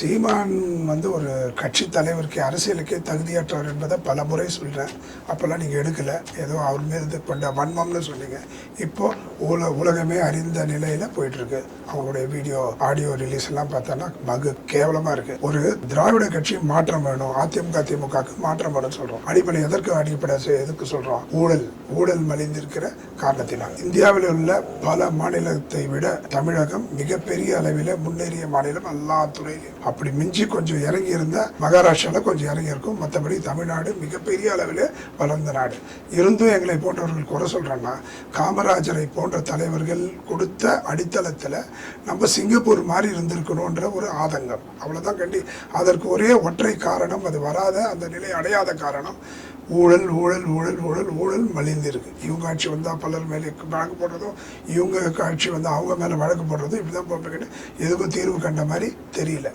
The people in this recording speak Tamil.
சீமான் ஒரு கட்சி தலைவருக்கு அரசியலுக்கே தகுதியற்றவர் என்பதை பல முறை சொல்கிறேன். அப்போல்லாம் நீங்கள் எடுக்கலை. ஏதோ அவர் மீது கொண்ட வன்மம்னு சொன்னீங்க. இப்போது உலகமே அறிந்த நிலையில் போயிட்டுருக்கு. அவங்களுடைய வீடியோ ஆடியோ ரிலீஸ் எல்லாம் பார்த்தோன்னா கேவலமாக இருக்குது. ஒரு திராவிட கட்சி மாற்றம் வேணும், அதிமுக திமுகவுக்கு மாற்றம் வேணும்னு சொல்கிறோம். எதுக்கு சொல்கிறோம்? ஊழல் மலிந்திருக்கிற காரணத்தினால் இந்தியாவில் உள்ள பல மாநிலத்தை விட தமிழகம் மிகப்பெரிய அளவில் முன்னேறிய மாநிலம். எல்லா துறையிலும் அப்படி மிஞ்சி கொஞ்சம் இறங்கி இருந்தால் மகாராஷ்டிராவில் கொஞ்சம் இறங்கி இருக்கும். மற்றபடி தமிழ்நாடு மிகப்பெரிய அளவில் வளர்ந்த நாடு. இருந்தும் எங்களை போன்றவர்கள் குறை சொல்கிறோன்னா, காமராஜரை போன்ற தலைவர்கள் கொடுத்த அடித்தளத்தில் நம்ம சிங்கப்பூர் மாதிரி இருந்திருக்கணுன்ற ஒரு ஆதங்கம், அவ்வளோதான். அதற்கு ஒரே ஒற்றை காரணம், அது வராத அந்த நிலை அடையாத காரணம் ஊழல் ஊழல் ஊழல் ஊழல் ஊழல் மலிந்திருக்கு. இவங்க ஆட்சி வந்தால் பலர் மேலே வழக்கு போடுறதும், இவங்க ஆட்சி வந்தால் அவங்க மேலே வழக்கு போடுறதும், இப்படி தான் போட்டு எதுக்கும் தீர்வு கண்ட மாதிரி தெரியல.